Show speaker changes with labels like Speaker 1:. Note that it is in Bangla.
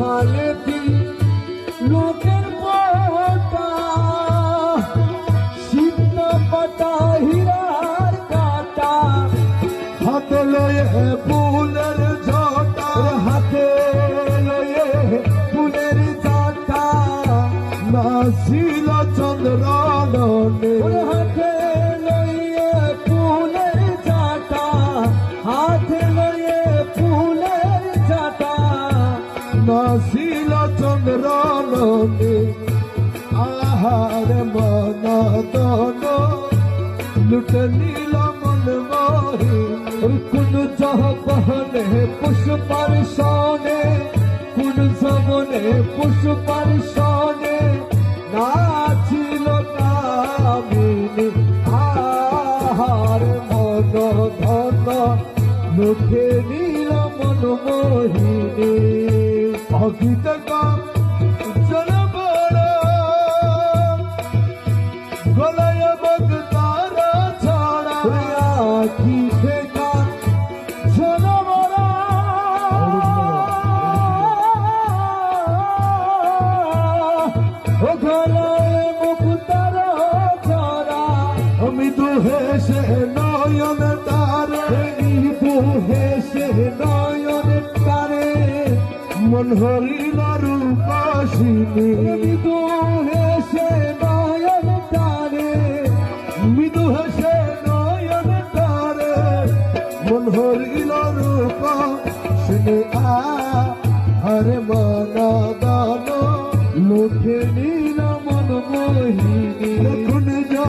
Speaker 1: হালে কি লোকের পাতা সিদ্ধ পাতা হীরার কাটা হাতে লয়ে ফুলের ঝটা হাতে লয়ে ফুলের ঝটা নাছিল চন্দ্র ননে হাতে লয়ে ফুলের ঝটা হাতে লয়ে ফুলের ঝটা নাছিল চন্দ্র ননে আহার মন দন লুটে নীল মন মোহিনী কোন জহনে পুষ্পার সনে কোন জমনে পুষ্পার সনে নাছিল কামিনী আহার মন ধন লুটে নীল মন মোহিনী অগীত গান জনবর গলায় বগতারা ছড়া আখি থেকে জনবর ও গলায় মুক্তারা ছড়া মৃদু হেসে নয়ন তারে মৃদু হেসে নয়ন তারে মন হরিণ রূপসিনী মৃদু হেসে নয়ন তারে মৃদু হেসে নয়ন তারে মন হরিণ রূপসিনী হরে মন দান লুঠে নীল মন মোহিনী